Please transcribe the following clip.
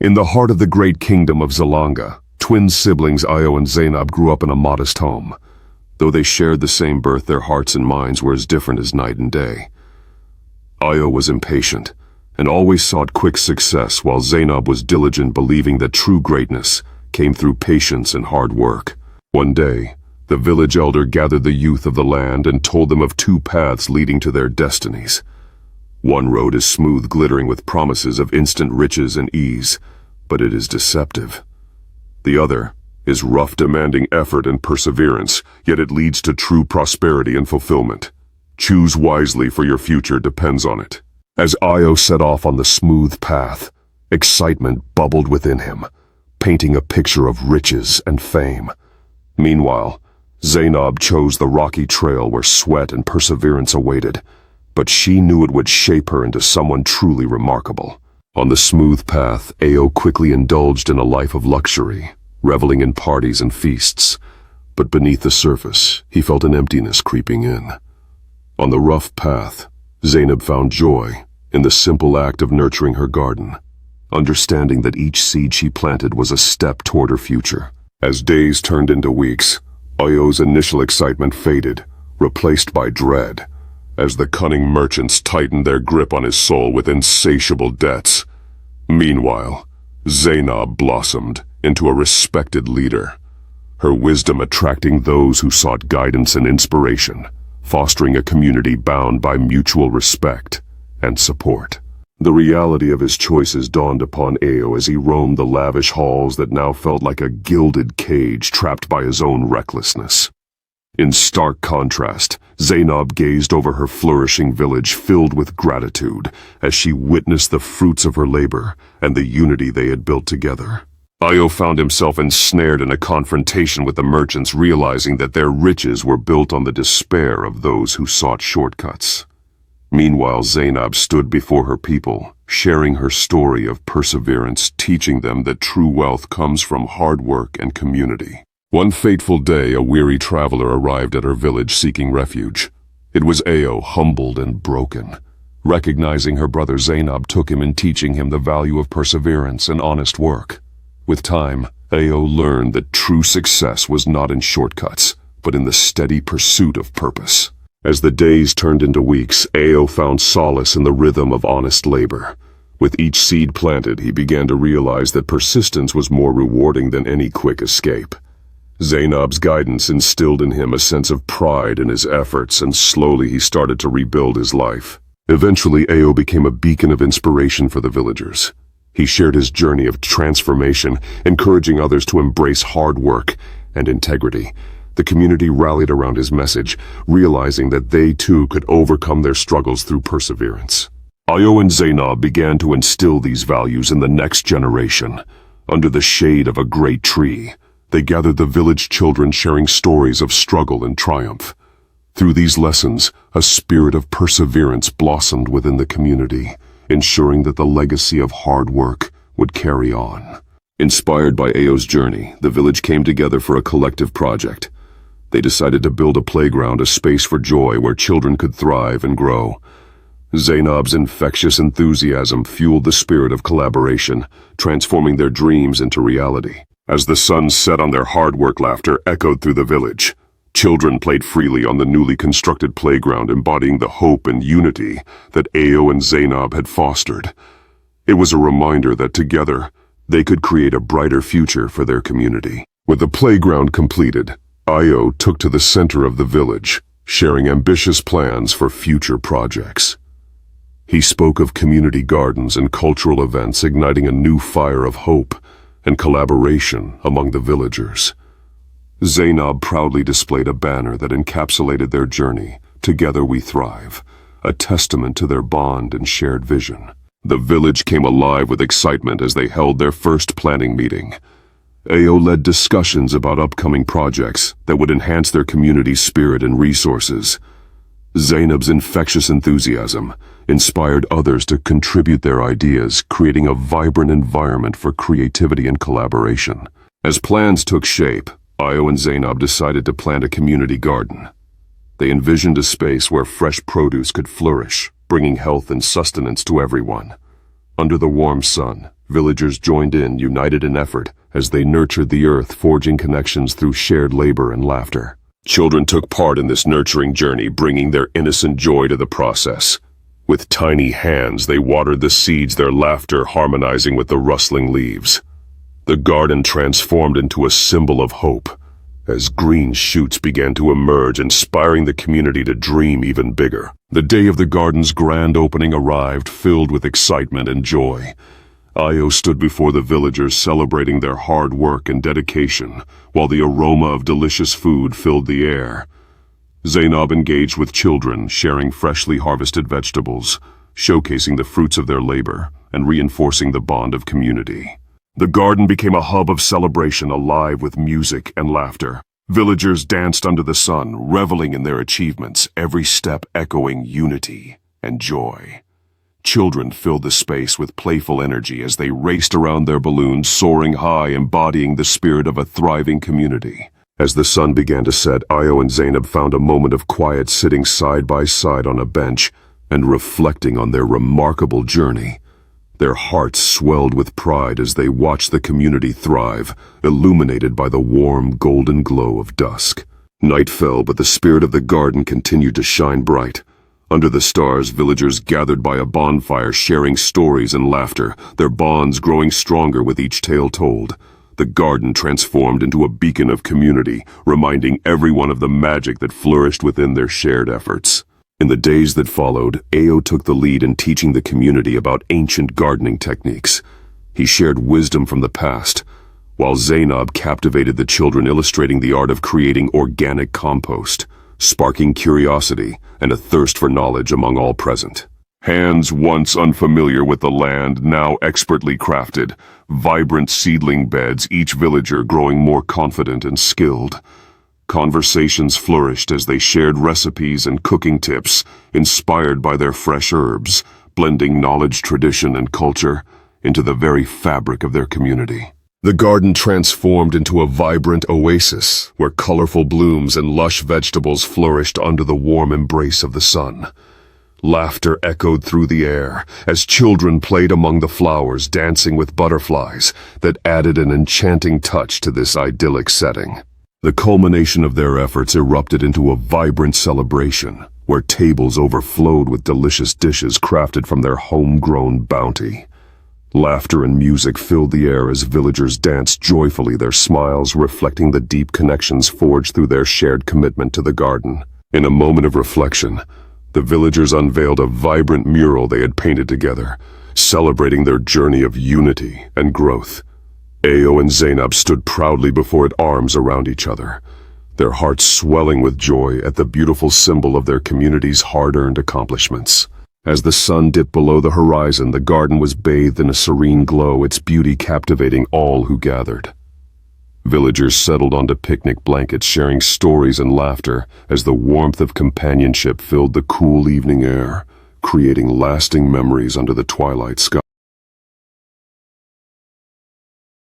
In the heart of the great kingdom of Zalanga, twin siblings Ayo and Zainab grew up in a modest home. Though they shared the same birth, their hearts and minds were as different as night and day. Ayo was impatient and always sought quick success, while Zainab was diligent, believing that true greatness came through patience and hard work. One day, the village elder gathered the youth of the land and told them of two paths leading to their destinies. One road is smooth, glittering with promises of instant riches and ease, but it is deceptive. The other is rough, demanding effort and perseverance, yet it leads to true prosperity and fulfillment. Choose wisely, for your future depends on it. As Ayo set off on the smooth path, excitement bubbled within him, painting a picture of riches and fame. Meanwhile, Zainab chose the rocky trail where sweat and perseverance awaited, but she knew it would shape her into someone truly remarkable. On the smooth path, Ayo quickly indulged in a life of luxury, reveling in parties and feasts. But beneath the surface, he felt an emptiness creeping in. On the rough path, Zainab found joy in the simple act of nurturing her garden, understanding that each seed she planted was a step toward her future. As days turned into weeks, Ayo's initial excitement faded, replaced by dread, as the cunning merchants tightened their grip on his soul with insatiable debts. Meanwhile, Zainab blossomed into a respected leader, her wisdom attracting those who sought guidance and inspiration, fostering a community bound by mutual respect and support. The reality of his choices dawned upon Ayo as he roamed the lavish halls that now felt like a gilded cage trapped by his own recklessness. In stark contrast, Zainab gazed over her flourishing village, filled with gratitude as she witnessed the fruits of her labor and the unity they had built together. Ayo found himself ensnared in a confrontation with the merchants, realizing that their riches were built on the despair of those who sought shortcuts. Meanwhile, Zainab stood before her people, sharing her story of perseverance, teaching them that true wealth comes from hard work and community. One fateful day, a weary traveler arrived at her village seeking refuge. It was Ayo, humbled and broken. Recognizing her brother, Zainab took him in, teaching him the value of perseverance and honest work. With time, Ayo learned that true success was not in shortcuts, but in the steady pursuit of purpose. As the days turned into weeks, Ayo found solace in the rhythm of honest labor. With each seed planted, he began to realize that persistence was more rewarding than any quick escape. Zainab's guidance instilled in him a sense of pride in his efforts, and slowly he started to rebuild his life. Eventually, Ayo became a beacon of inspiration for the villagers. He shared his journey of transformation, encouraging others to embrace hard work and integrity. The community rallied around his message, realizing that they too could overcome their struggles through perseverance. Ayo and Zainab began to instill these values in the next generation. Under the shade of a great tree, they gathered the village children, sharing stories of struggle and triumph. Through these lessons, a spirit of perseverance blossomed within the community, ensuring that the legacy of hard work would carry on. Inspired by Ayo's journey, the village came together for a collective project. They decided to build a playground, a space for joy where children could thrive and grow. Zainab's infectious enthusiasm fueled the spirit of collaboration, transforming their dreams into reality. As the sun set on their hard work, laughter echoed through the village. Children played freely on the newly constructed playground, embodying the hope and unity that Ayo and Zainab had fostered. It was a reminder that together, they could create a brighter future for their community. With the playground completed, Ayo took to the center of the village, sharing ambitious plans for future projects. He spoke of community gardens and cultural events, igniting a new fire of hope and collaboration among the villagers. Zainab proudly displayed a banner that encapsulated their journey, "Together we thrive," a testament to their bond and shared vision. The village came alive with excitement as they held their first planning meeting. Ayo led discussions about upcoming projects that would enhance their community's spirit and resources. Zainab's infectious enthusiasm inspired others to contribute their ideas, creating a vibrant environment for creativity and collaboration. As plans took shape, Ayo and Zainab decided to plant a community garden. They envisioned a space where fresh produce could flourish, bringing health and sustenance to everyone. Under the warm sun, Villagers joined in, united in effort, as they nurtured the earth, forging connections through shared labor and laughter. Children took part in this nurturing journey, bringing their innocent joy to the process. With tiny hands, they watered the seeds, their laughter harmonizing with the rustling leaves. The garden transformed into a symbol of hope, as green shoots began to emerge, inspiring the community to dream even bigger. The day of the garden's grand opening arrived, filled with excitement and joy. Ayo stood before the villagers, celebrating their hard work and dedication, while the aroma of delicious food filled the air. Zainab engaged with children, sharing freshly harvested vegetables, showcasing the fruits of their labor and reinforcing the bond of community. The garden became a hub of celebration, alive with music and laughter. Villagers danced under the sun, reveling in their achievements, every step echoing unity and joy. Children filled the space with playful energy as they raced around their balloons, soaring high, embodying the spirit of a thriving community. As the sun began to set, Ayo and Zainab found a moment of quiet, sitting side by side on a bench and reflecting on their remarkable journey. Their hearts swelled with pride as they watched the community thrive, illuminated by the warm, golden glow of dusk. Night fell, but the spirit of the garden continued to shine bright. Under the stars, villagers gathered by a bonfire, sharing stories and laughter, their bonds growing stronger with each tale told. The garden transformed into a beacon of community, reminding everyone of the magic that flourished within their shared efforts. In the days that followed, Ayo took the lead in teaching the community about ancient gardening techniques. He shared wisdom from the past, while Zainab captivated the children, illustrating the art of creating organic compost, sparking curiosity and a thirst for knowledge among all present. Hands once unfamiliar with the land, now expertly crafted, vibrant seedling beds, each villager growing more confident and skilled. Conversations flourished as they shared recipes and cooking tips, inspired by their fresh herbs, blending knowledge, tradition, and culture into the very fabric of their community. The garden transformed into a vibrant oasis, where colorful blooms and lush vegetables flourished under the warm embrace of the sun. Laughter echoed through the air as children played among the flowers, dancing with butterflies that added an enchanting touch to this idyllic setting. The culmination of their efforts erupted into a vibrant celebration, where tables overflowed with delicious dishes crafted from their homegrown bounty. Laughter and music filled the air as villagers danced joyfully, their smiles reflecting the deep connections forged through their shared commitment to the garden. In a moment of reflection, the villagers unveiled a vibrant mural they had painted together, celebrating their journey of unity and growth. Ayo and Zainab stood proudly before it, arms around each other, their hearts swelling with joy at the beautiful symbol of their community's hard-earned accomplishments. As the sun dipped below the horizon, the garden was bathed in a serene glow, its beauty captivating all who gathered. Villagers settled onto picnic blankets, sharing stories and laughter as the warmth of companionship filled the cool evening air, creating lasting memories under the twilight sky.